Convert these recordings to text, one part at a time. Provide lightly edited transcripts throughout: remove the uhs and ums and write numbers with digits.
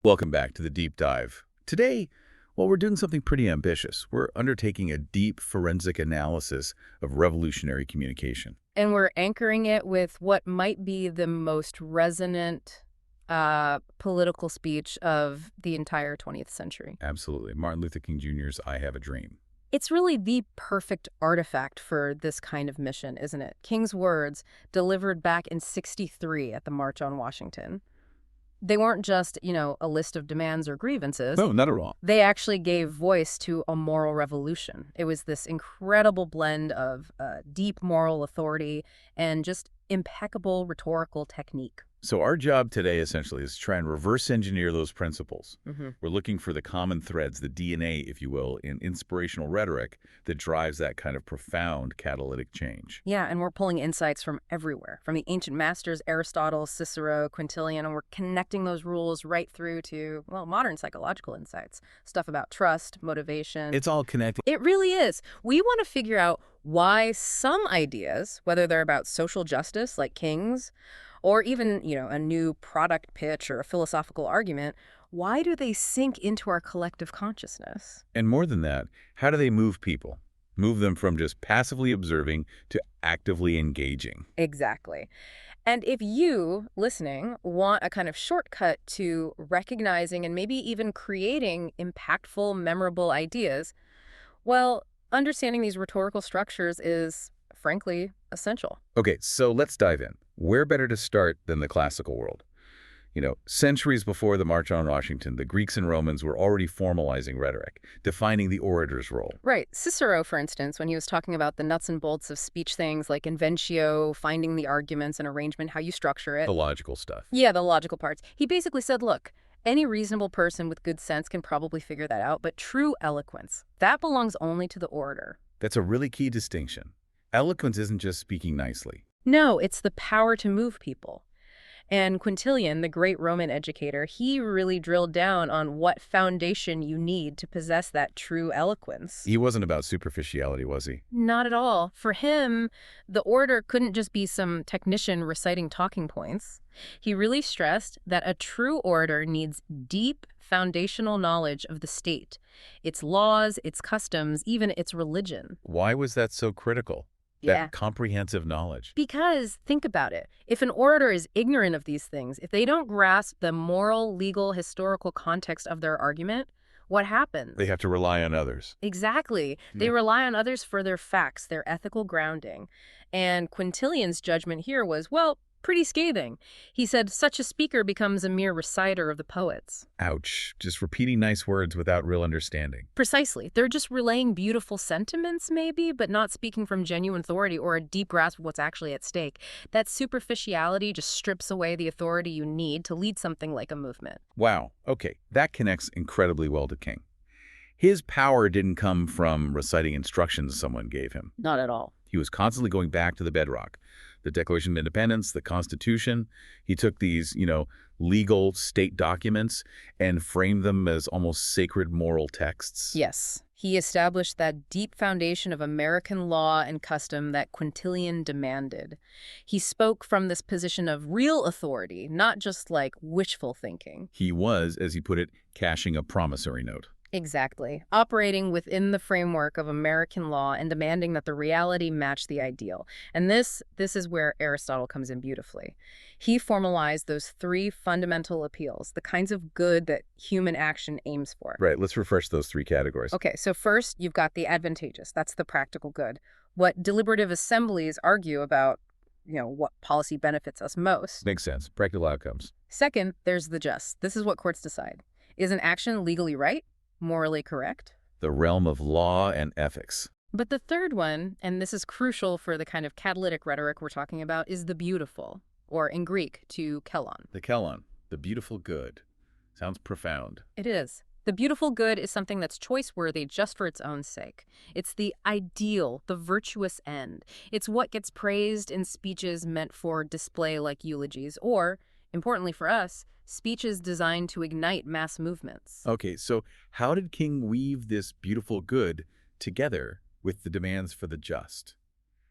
Welcome back to the deep dive. Today, well, we're doing something pretty ambitious. We're undertaking a deep forensic analysis of revolutionary communication. And we're anchoring it with what might be the most resonant political speech of the entire 20th century. Absolutely. Martin Luther King Jr.'s I Have a Dream. It's really the perfect artifact for this kind of mission, isn't it? King's words, delivered back in '63 at the March on Washington. They weren't just, a list of demands or grievances. No, not at all. They actually gave voice to a moral revolution. It was this incredible blend of deep moral authority and just impeccable rhetorical technique. So our job today, essentially, is to try and reverse engineer those principles. We're looking for the common threads, the DNA, if you will, in inspirational rhetoric that drives that kind of profound catalytic change. Yeah, and we're pulling insights from everywhere, from the ancient masters, Aristotle, Cicero, Quintilian, and we're connecting those rules right through to, well, modern psychological insights, stuff about trust, motivation. It's all connected. It really is. We want to figure out why some ideas, whether they're about social justice, like King's, or even, a new product pitch or a philosophical argument, why do they sink into our collective consciousness? And more than that, how do they move people? Move them from just passively observing to actively engaging. Exactly. And if you, listening, want a kind of shortcut to recognizing and maybe even creating impactful, memorable ideas, well, understanding these rhetorical structures is, frankly, essential. Okay, so let's dive in. Where better to start than the classical world? Centuries before the March on Washington, the Greeks and Romans were already formalizing rhetoric, defining the orator's role. Right. Cicero, for instance, when he was talking about the nuts and bolts of speech things like inventio, finding the arguments and arrangement, how you structure it. The logical stuff. Yeah, the logical parts. He basically said, look, any reasonable person with good sense can probably figure that out, but true eloquence, that belongs only to the orator. That's a really key distinction. Eloquence isn't just speaking nicely. No, it's the power to move people. And Quintilian, the great Roman educator, he really drilled down on what foundation you need to possess that true eloquence. He wasn't about superficiality, was he? Not at all. For him, the orator couldn't just be some technician reciting talking points. He really stressed that a true orator needs deep foundational knowledge of the state, its laws, its customs, even its religion. Why was that so critical? That comprehensive knowledge. Because, think about it, if an orator is ignorant of these things, if they don't grasp the moral, legal, historical context of their argument, what happens? They have to rely on others. Exactly. They rely on others for their facts, their ethical grounding. And Quintilian's judgment here was, well, pretty scathing. He said such a speaker becomes a mere reciter of the poets. Ouch. Just repeating nice words without real understanding. Precisely. They're just relaying beautiful sentiments, maybe, but not speaking from genuine authority or a deep grasp of what's actually at stake. That superficiality just strips away the authority you need to lead something like a movement. Wow. Okay. That connects incredibly well to King. His power didn't come from reciting instructions someone gave him. Not at all. He was constantly going back to the bedrock. The Declaration of Independence, the Constitution. He took these, legal state documents and framed them as almost sacred moral texts. Yes. He established that deep foundation of American law and custom that Quintilian demanded. He spoke from this position of real authority, not just like wishful thinking. He was, as he put it, cashing a promissory note. Exactly. Operating within the framework of American law and demanding that the reality match the ideal. And this is where Aristotle comes in beautifully. He formalized those three fundamental appeals, the kinds of good that human action aims for. Right. Let's refresh those three categories. Okay, so first, you've got the advantageous. That's the practical good. What deliberative assemblies argue about, what policy benefits us most. Makes sense. Practical outcomes. Second, there's the just. This is what courts decide. Is an action legally right? Morally correct? The realm of law and ethics. But the third one, and this is crucial for the kind of catalytic rhetoric we're talking about, is the beautiful, or in Greek, to kelon. The kelon, the beautiful good. Sounds profound. It is. The beautiful good is something that's choice-worthy just for its own sake. It's the ideal, the virtuous end. It's what gets praised in speeches meant for display like eulogies, or, importantly for us, speeches designed to ignite mass movements. Okay, so how did King weave this beautiful good together with the demands for the just?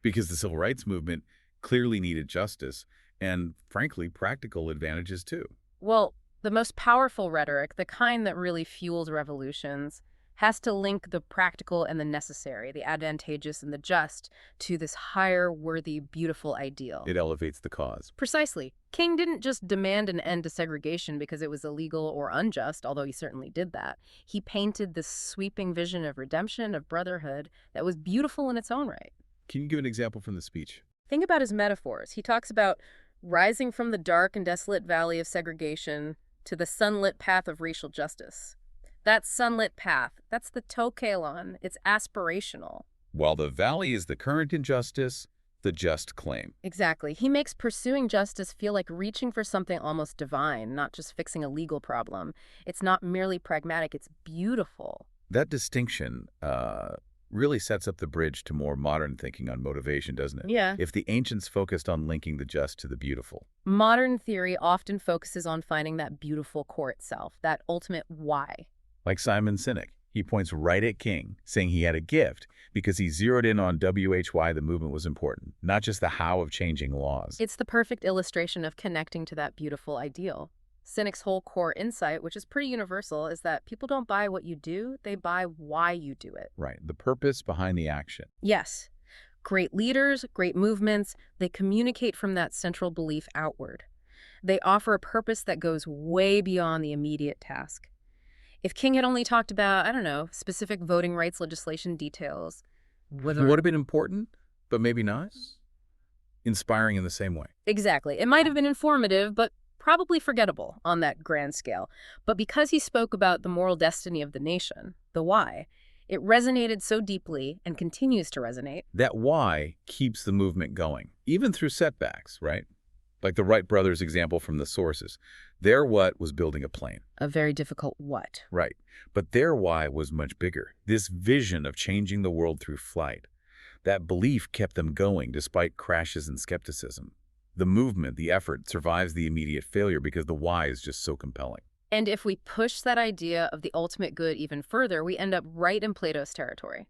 Because the civil rights movement clearly needed justice and, frankly, practical advantages too. Well, The most powerful rhetoric, the kind that really fuels revolutions, has to link the practical and the necessary, the advantageous and the just, to this higher, worthy, beautiful ideal. It elevates the cause. Precisely. King didn't just demand an end to segregation because it was illegal or unjust, although he certainly did that. He painted this sweeping vision of redemption, of brotherhood, that was beautiful in its own right. Can you give an example from the speech? Think about his metaphors. He talks about rising from the dark and desolate valley of segregation to the sunlit path of racial justice. That sunlit path, that's the tokelon. It's aspirational. While the valley is the current injustice, the just claim. Exactly. He makes pursuing justice feel like reaching for something almost divine, not just fixing a legal problem. It's not merely pragmatic, it's beautiful. That distinction really sets up the bridge to more modern thinking on motivation, doesn't it? Yeah. If the ancients focused on linking the just to the beautiful. Modern theory often focuses on finding that beautiful core itself, that ultimate why. Like Simon Sinek, he points right at King, saying he had a gift because he zeroed in on why the movement was important, not just the how of changing laws. It's the perfect illustration of connecting to that beautiful ideal. Sinek's whole core insight, which is pretty universal, is that people don't buy what you do, they buy why you do it. Right, the purpose behind the action. Yes. Great leaders, great movements, they communicate from that central belief outward. They offer a purpose that goes way beyond the immediate task. If King had only talked about, I don't know, specific voting rights legislation details, Would have been important, but maybe not. Inspiring in the same way. Exactly. It might have been informative, but probably forgettable on that grand scale. But because he spoke about the moral destiny of the nation, the why, it resonated so deeply and continues to resonate. That why keeps the movement going, even through setbacks, right? Like the Wright brothers' example from the sources. Their what was building a plane. A very difficult what. Right. But their why was much bigger. This vision of changing the world through flight. That belief kept them going despite crashes and skepticism. The movement, the effort, survives the immediate failure because the why is just so compelling. And if we push that idea of the ultimate good even further, we end up right in Plato's territory.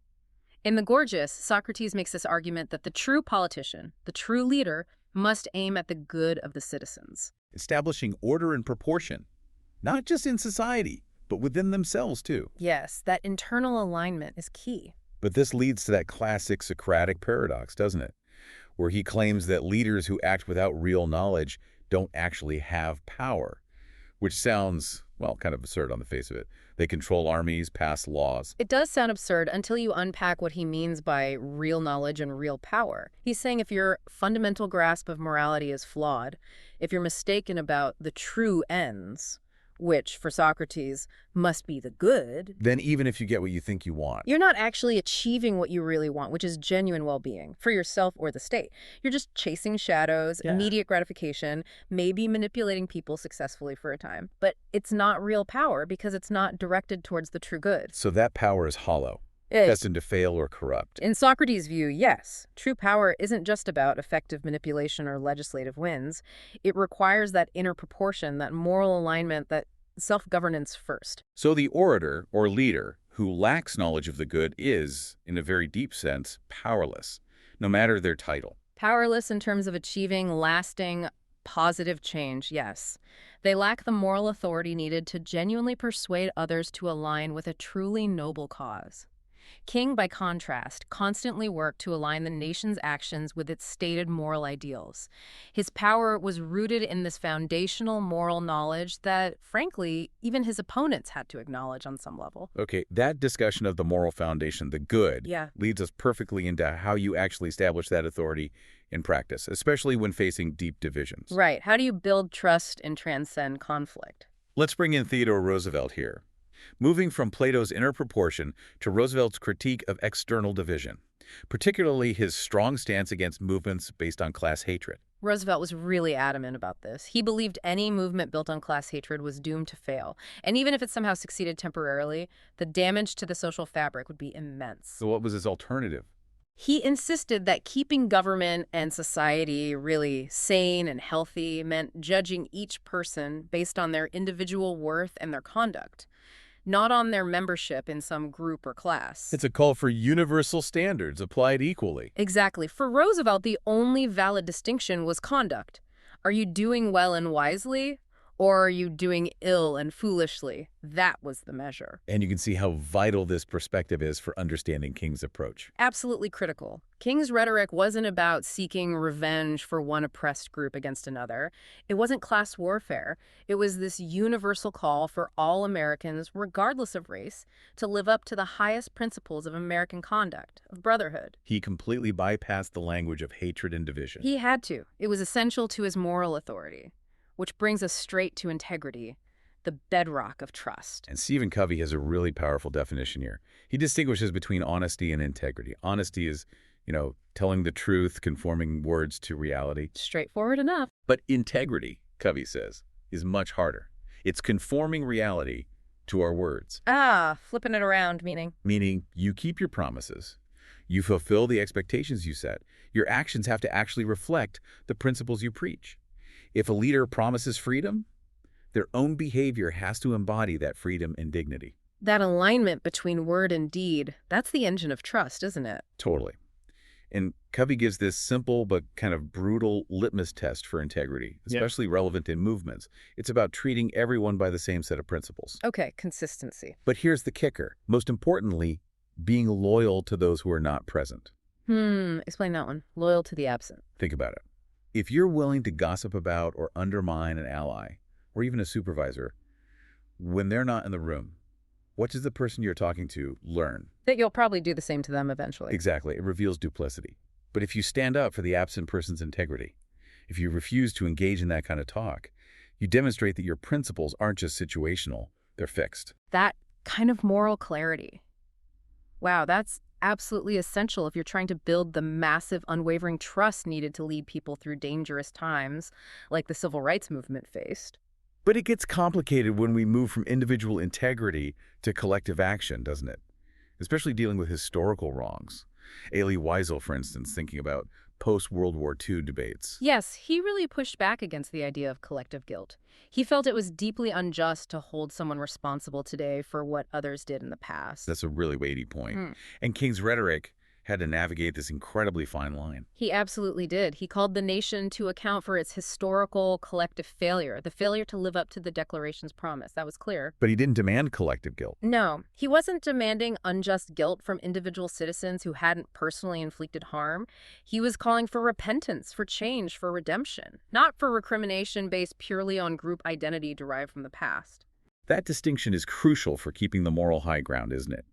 In the Gorgias, Socrates makes this argument that the true politician, the true leader, must aim at the good of the citizens. Establishing order and proportion, not just in society, but within themselves too. Yes, that internal alignment is key. But this leads to that classic Socratic paradox, doesn't it? Where he claims that leaders who act without real knowledge don't actually have power, which sounds, well, kind of absurd on the face of it. They control armies, pass laws. It does sound absurd until you unpack what he means by real knowledge and real power. He's saying if your fundamental grasp of morality is flawed, if you're mistaken about the true ends, which, for Socrates, must be the good, Then even if you get what you think you want, you're not actually achieving what you really want, which is genuine well-being for yourself or the state. You're just chasing shadows, immediate gratification, maybe manipulating people successfully for a time. But it's not real power because it's not directed towards the true good. so that power is hollow, destined to fail or corrupt. In Socrates' view, yes, true power isn't just about effective manipulation or legislative wins. It requires that inner proportion, that moral alignment, that self-governance first. So the orator or leader who lacks knowledge of the good is, in a very deep sense, powerless, no matter their title. Powerless in terms of achieving lasting, positive change, yes. They lack the moral authority needed to genuinely persuade others to align with a truly noble cause. King, by contrast, constantly worked to align the nation's actions with its stated moral ideals. His power was rooted in this foundational moral knowledge that, frankly, even his opponents had to acknowledge on some level. Okay, that discussion of the moral foundation, the good, leads us perfectly into how you actually establish that authority in practice, especially when facing deep divisions. Right. How do you build trust and transcend conflict? Let's bring in Theodore Roosevelt here. Moving from Plato's inner proportion to Roosevelt's critique of external division, particularly his strong stance against movements based on class hatred. Roosevelt was really adamant about this. He believed any movement built on class hatred was doomed to fail. And even if it somehow succeeded temporarily, the damage to the social fabric would be immense. So what was his alternative? He insisted that keeping government and society really sane and healthy meant judging each person based on their individual worth and their conduct, not on their membership in some group or class. It's a call for universal standards applied equally. Exactly. For Roosevelt, the only valid distinction was conduct. Are you doing well and wisely, Or are you doing ill and foolishly? That was the measure. And you can see how vital this perspective is for understanding King's approach. Absolutely critical. King's rhetoric wasn't about seeking revenge for one oppressed group against another. It wasn't class warfare. It was this universal call for all Americans, regardless of race, to live up to the highest principles of American conduct, of brotherhood. He completely bypassed the language of hatred and division. He had to. It was essential to his moral authority. Which brings us straight to integrity, the bedrock of trust. And Stephen Covey has a really powerful definition here. He distinguishes between honesty and integrity. Honesty is, telling the truth, conforming words to reality. Straightforward enough. But integrity, Covey says, is much harder. It's conforming reality to our words. Flipping it around, meaning? Meaning you keep your promises. You fulfill the expectations you set. Your actions have to actually reflect the principles you preach. If a leader promises freedom, their own behavior has to embody that freedom and dignity. That alignment between word and deed, that's the engine of trust, isn't it? Totally. And Covey gives this simple but kind of brutal litmus test for integrity, especially relevant in movements. It's about treating everyone by the same set of principles. Okay, consistency. But here's the kicker. Most importantly, being loyal to those who are not present. Explain that one. Loyal to the absent. Think about it. If you're willing to gossip about or undermine an ally, or even a supervisor, when they're not in the room, what does the person you're talking to learn? That you'll probably do the same to them eventually. Exactly. It reveals duplicity. But if you stand up for the absent person's integrity, if you refuse to engage in that kind of talk, you demonstrate that your principles aren't just situational, they're fixed. That kind of moral clarity. Wow, that's absolutely essential if you're trying to build the massive, unwavering trust needed to lead people through dangerous times like the civil rights movement faced. But it gets complicated when we move from individual integrity to collective action, doesn't it? Especially dealing with historical wrongs. Elie Wiesel, for instance, thinking about post-World War II debates. Yes, he really pushed back against the idea of collective guilt. He felt it was deeply unjust to hold someone responsible today for what others did in the past. That's a really weighty point. And King's rhetoric had to navigate this incredibly fine line. He absolutely did. He called the nation to account for its historical collective failure, the failure to live up to the Declaration's promise. That was clear. But he didn't demand collective guilt. No, he wasn't demanding unjust guilt from individual citizens who hadn't personally inflicted harm. He was calling for repentance, for change, for redemption, not for recrimination based purely on group identity derived from the past. That distinction is crucial for keeping the moral high ground, isn't it?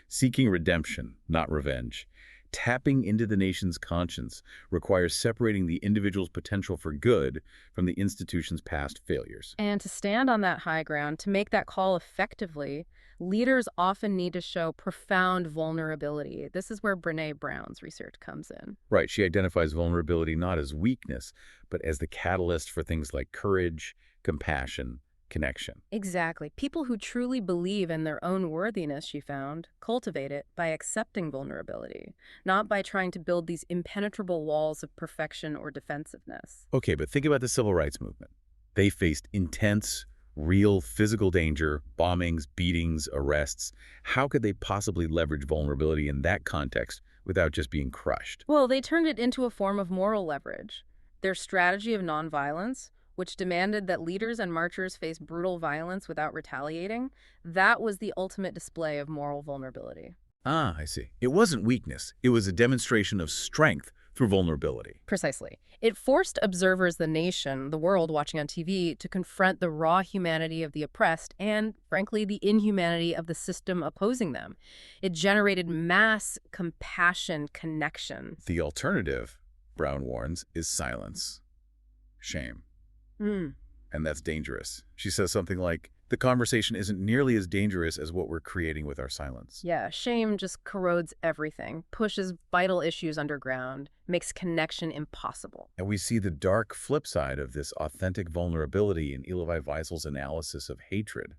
Seeking redemption, not revenge. Tapping into the nation's conscience requires separating the individual's potential for good from the institution's past failures. And to stand on that high ground, to make that call effectively, leaders often need to show profound vulnerability. This is where Brené Brown's research comes in. Right, she identifies vulnerability not as weakness, but as the catalyst for things like courage, compassion, connection. Exactly. People who truly believe in their own worthiness, she found, cultivate it by accepting vulnerability, not by trying to build these impenetrable walls of perfection or defensiveness. Okay, but think about the civil rights movement. They faced intense, real physical danger, bombings, beatings, arrests. How could they possibly leverage vulnerability in that context without just being crushed? Well, they turned it into a form of moral leverage. Their strategy of nonviolence, which demanded that leaders and marchers face brutal violence without retaliating, that was the ultimate display of moral vulnerability. Ah, I see. It wasn't weakness. It was a demonstration of strength through vulnerability. Precisely. It forced observers, the nation, the world watching on TV, to confront the raw humanity of the oppressed and, frankly, the inhumanity of the system opposing them. It generated mass compassion connection. The alternative, Brown warns, is silence. Shame. And that's dangerous. She says something like, the conversation isn't nearly as dangerous as what we're creating with our silence. Yeah, shame just corrodes everything, pushes vital issues underground, makes connection impossible. And we see the dark flip side of this authentic vulnerability in Elie Wiesel's analysis of hatred.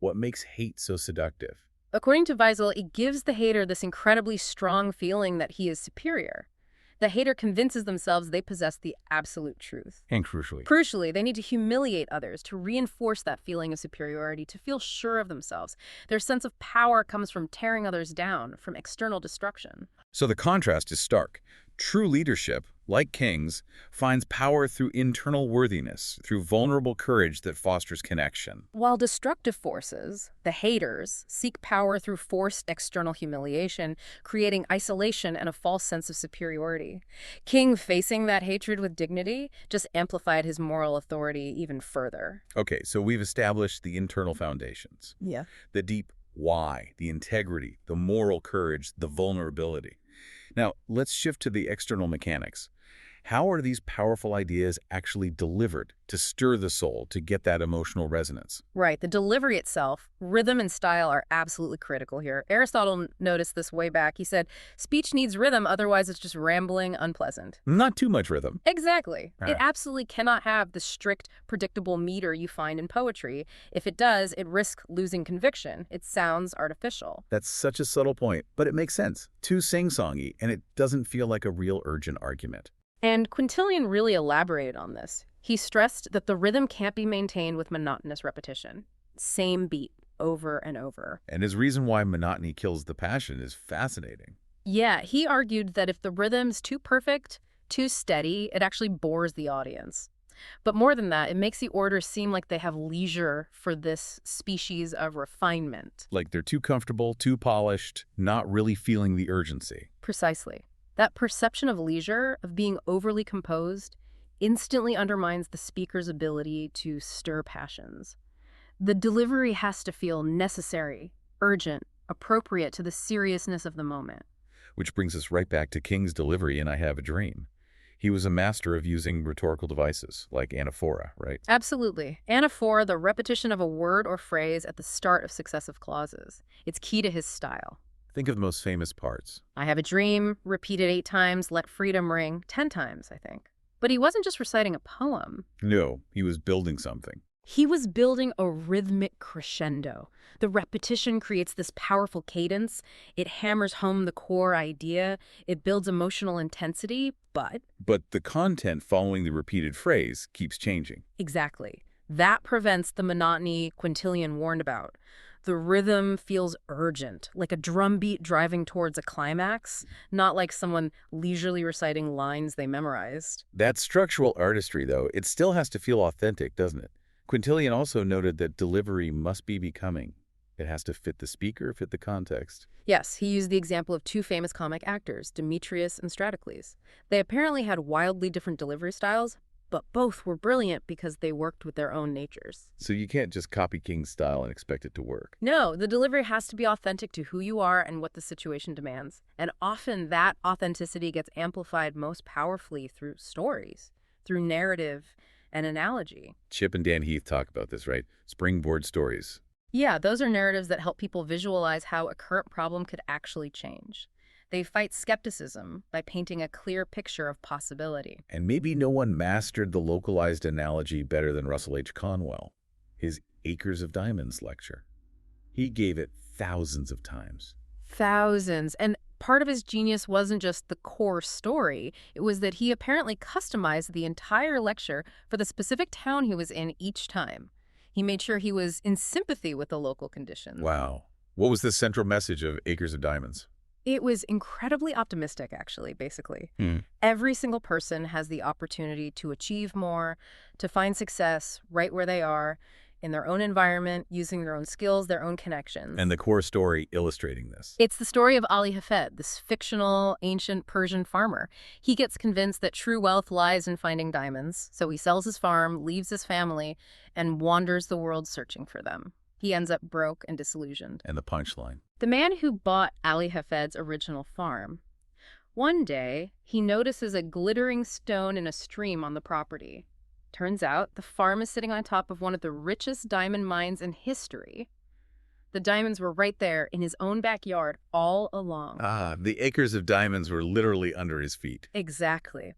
What makes hate so seductive? According to Wiesel, it gives the hater this incredibly strong feeling that he is superior. The hater convinces themselves they possess the absolute truth. And crucially. Crucially, they need to humiliate others, to reinforce that feeling of superiority, to feel sure of themselves. Their sense of power comes from tearing others down, from external destruction. So the contrast is stark. True leadership, like King's, finds power through internal worthiness, through vulnerable courage that fosters connection. While destructive forces, the haters, seek power through forced external humiliation, creating isolation and a false sense of superiority. King, facing that hatred with dignity, just amplified his moral authority even further. Okay, so we've established the internal foundations, Yeah. the deep why, the integrity, the moral courage, the vulnerability. Now, let's shift to the external mechanics. How are these powerful ideas actually delivered to stir the soul, to get that emotional resonance? Right. The delivery itself, rhythm and style are absolutely critical here. Aristotle noticed this way back. He said, speech needs rhythm, otherwise it's just rambling, unpleasant. Not too much rhythm. Exactly. It Ah, absolutely cannot have the strict, predictable meter you find in poetry. If it does, it risks losing conviction. It sounds artificial. that's such a subtle point, but it makes sense. Too sing-songy, and it doesn't feel like a real urgent argument. And Quintilian really elaborated on this. He stressed that the rhythm can't be maintained with monotonous repetition. Same beat, over and over. And his reason why monotony kills the passion is fascinating. Yeah, he argued that if the rhythm's too perfect, too steady, it actually bores the audience. But more than that, it makes the orders seem like they have leisure for this species of refinement. Like they're too comfortable, too polished, not really feeling the urgency. Precisely. That perception of leisure, of being overly composed, instantly undermines the speaker's ability to stir passions. The delivery has to feel necessary, urgent, appropriate to the seriousness of the moment. Which brings us right back to King's delivery in I Have a Dream. He was a master of using rhetorical devices, like anaphora, right? Absolutely. Anaphora, the repetition of a word or phrase at the start of successive clauses. It's key to his style. Think of the most famous parts. I have a dream, repeated 8 times, let freedom ring, 10 times, I think. But he wasn't just reciting a poem. No, he was building something. He was building a rhythmic crescendo. The repetition creates this powerful cadence. It hammers home the core idea. It builds emotional intensity, but... But the content following the repeated phrase keeps changing. Exactly. That prevents the monotony Quintilian warned about. The rhythm feels urgent, like a drum beat driving towards a climax, not like someone leisurely reciting lines they memorized. That structural artistry, though, it still has to feel authentic, doesn't it? Quintilian also noted that delivery must be becoming. It has to fit the speaker, fit the context. Yes, he used the example of 2 famous comic actors, Demetrius and Stratocles. They apparently had wildly different delivery styles, but both were brilliant because they worked with their own natures. So you can't just copy King's style and expect it to work. No, the delivery has to be authentic to who you are and what the situation demands. And often that authenticity gets amplified most powerfully through stories, through narrative and analogy. Chip and Dan Heath talk about this, right? Springboard stories. Yeah, those are narratives that help people visualize how a current problem could actually change. They fight skepticism by painting a clear picture of possibility. And maybe no one mastered the localized analogy better than Russell H. Conwell. His Acres of Diamonds lecture. He gave it thousands of times. Thousands. And part of his genius wasn't just the core story. It was that he apparently customized the entire lecture for the specific town he was in each time. He made sure he was in sympathy with the local conditions. Wow. What was the central message of Acres of Diamonds? It was incredibly optimistic, actually, basically. Every single person has the opportunity to achieve more, to find success right where they are, in their own environment, using their own skills, their own connections. And the core story illustrating this. It's the story of Ali Hafed, this fictional, ancient Persian farmer. He gets convinced that true wealth lies in finding diamonds, so he sells his farm, leaves his family, and wanders the world searching for them. He ends up broke and disillusioned. And the punchline. The man who bought Ali Hafed's original farm. One day, he notices a glittering stone in a stream on the property. Turns out, the farm is sitting on top of one of the richest diamond mines in history. The diamonds were right there in his own backyard all along. Ah, the Acres of Diamonds were literally under his feet. Exactly.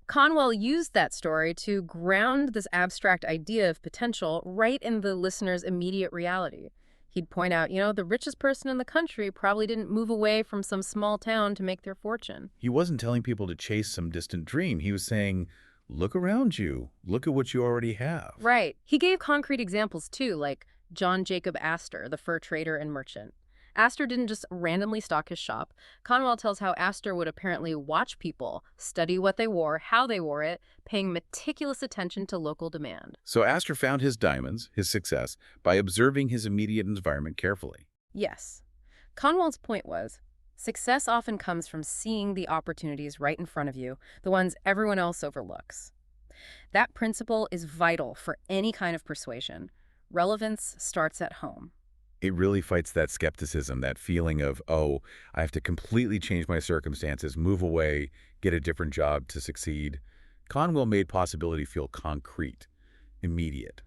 Conwell used that story to ground this abstract idea of potential right in the listener's immediate reality. He'd point out, the richest person in the country probably didn't move away from some small town to make their fortune. He wasn't telling people to chase some distant dream. He was saying, look around you. Look at what you already have. Right. He gave concrete examples, too, like John Jacob Astor, the fur trader and merchant. Astor didn't just randomly stock his shop. Conwell tells how Astor would apparently watch people, study what they wore, how they wore it, paying meticulous attention to local demand. So Astor found his diamonds, his success, by observing his immediate environment carefully. Yes. Conwell's point was, success often comes from seeing the opportunities right in front of you, the ones everyone else overlooks. That principle is vital for any kind of persuasion. Relevance starts at home. It really fights that skepticism, that feeling of, oh, I have to completely change my circumstances, move away, get a different job to succeed. Conwell made possibility feel concrete, immediate.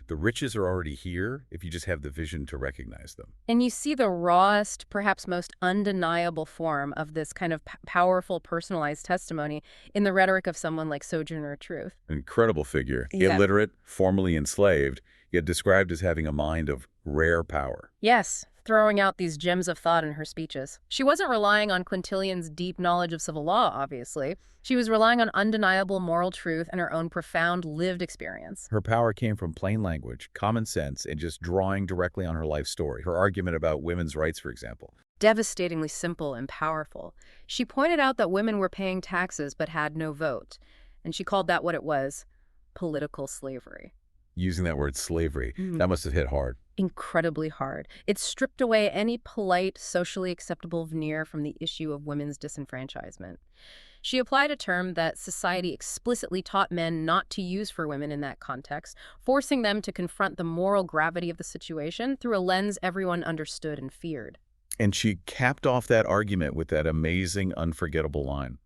The riches are already here if you just have the vision to recognize them. And you see the rawest, perhaps most undeniable form of this kind of powerful, personalized testimony in the rhetoric of someone like Sojourner Truth. An incredible figure, Yeah. illiterate, formerly enslaved, yet described as having a mind of rare power. Yes, throwing out these gems of thought in her speeches. She wasn't relying on Quintilian's deep knowledge of civil law, obviously. She was relying on undeniable moral truth and her own profound lived experience. Her power came from plain language, common sense, and just drawing directly on her life story. Her argument about women's rights, for example. Devastatingly simple and powerful. She pointed out that women were paying taxes but had no vote, and she called that what it was, political slavery. Using that word slavery, that must have hit hard. Incredibly hard. It stripped away any polite, socially acceptable veneer from the issue of women's disenfranchisement. She applied a term that society explicitly taught men not to use for women in that context, forcing them to confront the moral gravity of the situation through a lens everyone understood and feared. And she capped off that argument with that amazing, unforgettable line,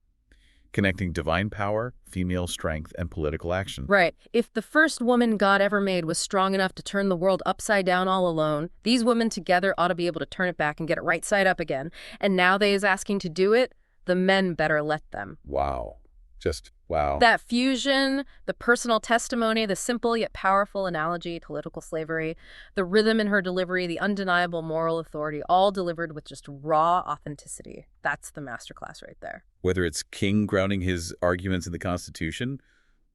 connecting divine power, female strength, and political action. Right. If the first woman God ever made was strong enough to turn the world upside down all alone, these women together ought to be able to turn it back and get it right side up again. And now they is asking to do it, the men better let them. Wow. Just wow. That fusion, the personal testimony, the simple yet powerful analogy, political slavery, the rhythm in her delivery, the undeniable moral authority, all delivered with just raw authenticity. That's the masterclass right there. Whether it's King grounding his arguments in the Constitution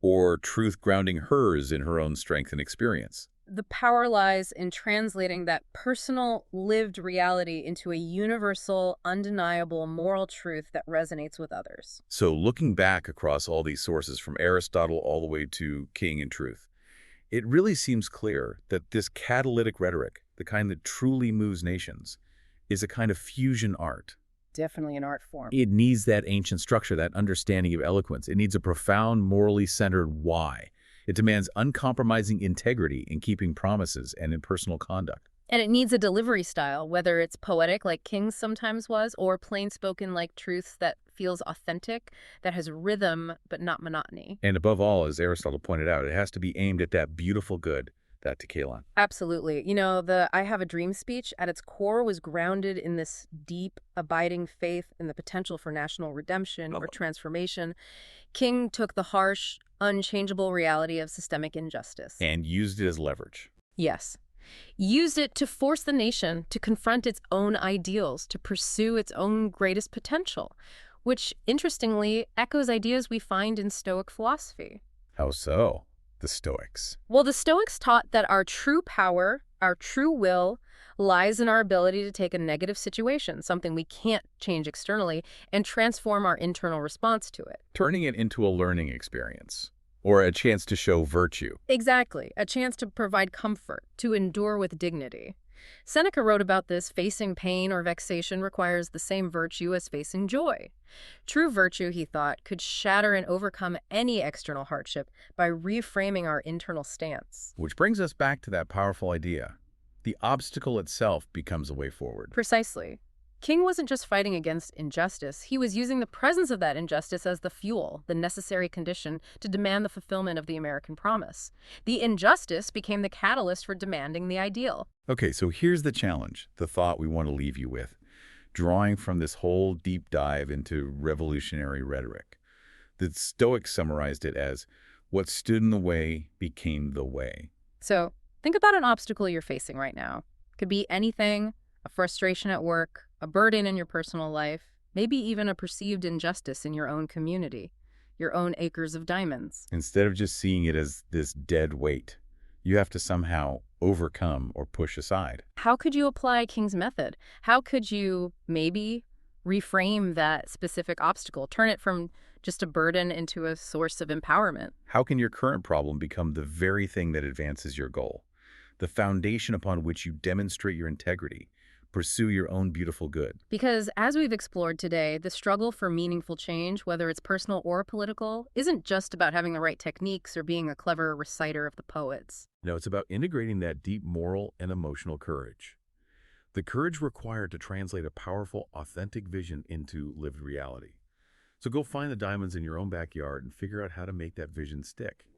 or Truth grounding hers in her own strength and experience. The power lies in translating that personal, lived reality into a universal, undeniable moral truth that resonates with others. So looking back across all these sources from Aristotle all the way to King and Truth, it really seems clear that this catalytic rhetoric, the kind that truly moves nations, is a kind of fusion art. Definitely an art form. It needs that ancient structure, that understanding of eloquence. It needs a profound, morally centered why. It demands uncompromising integrity in keeping promises and in personal conduct. And it needs a delivery style, whether it's poetic like King's sometimes was, or plain-spoken like Truth's that feels authentic, that has rhythm but not monotony. And above all, as Aristotle pointed out, it has to be aimed at that beautiful good, that tekelon. Absolutely. You know, the I Have a Dream speech at its core was grounded in this deep, abiding faith in the potential for national redemption or transformation. King took the harsh, unchangeable reality of systemic injustice. And used it as leverage. Yes. Used it to force the nation to confront its own ideals, to pursue its own greatest potential, which, interestingly, echoes ideas we find in Stoic philosophy. How so? The Stoics. Well, the Stoics taught that our true power, our true will, lies in our ability to take a negative situation, something we can't change externally, and transform our internal response to it. Turning it into a learning experience, or a chance to show virtue. Exactly. A chance to provide comfort, to endure with dignity. Seneca wrote about this: facing pain or vexation requires the same virtue as facing joy. True virtue, he thought, could shatter and overcome any external hardship by reframing our internal stance. Which brings us back to that powerful idea. The obstacle itself becomes a way forward. Precisely. King wasn't just fighting against injustice, he was using the presence of that injustice as the fuel, the necessary condition to demand the fulfillment of the American promise. The injustice became the catalyst for demanding the ideal. Okay, so here's the challenge, the thought we want to leave you with, drawing from this whole deep dive into revolutionary rhetoric. The Stoics summarized it as, what stood in the way became the way. So, think about an obstacle you're facing right now. Could be anything: a frustration at work, a burden in your personal life, maybe even a perceived injustice in your own community, your own acres of diamonds. Instead of just seeing it as this dead weight, you have to somehow overcome or push aside. How could you apply King's method? How could you maybe reframe that specific obstacle, turn it from just a burden into a source of empowerment? How can your current problem become the very thing that advances your goal? The foundation upon which you demonstrate your integrity, pursue your own beautiful good. Because as we've explored today, the struggle for meaningful change, whether it's personal or political, isn't just about having the right techniques or being a clever reciter of the poets. No, it's about integrating that deep moral and emotional courage. The courage required to translate a powerful, authentic vision into lived reality. So go find the diamonds in your own backyard and figure out how to make that vision stick.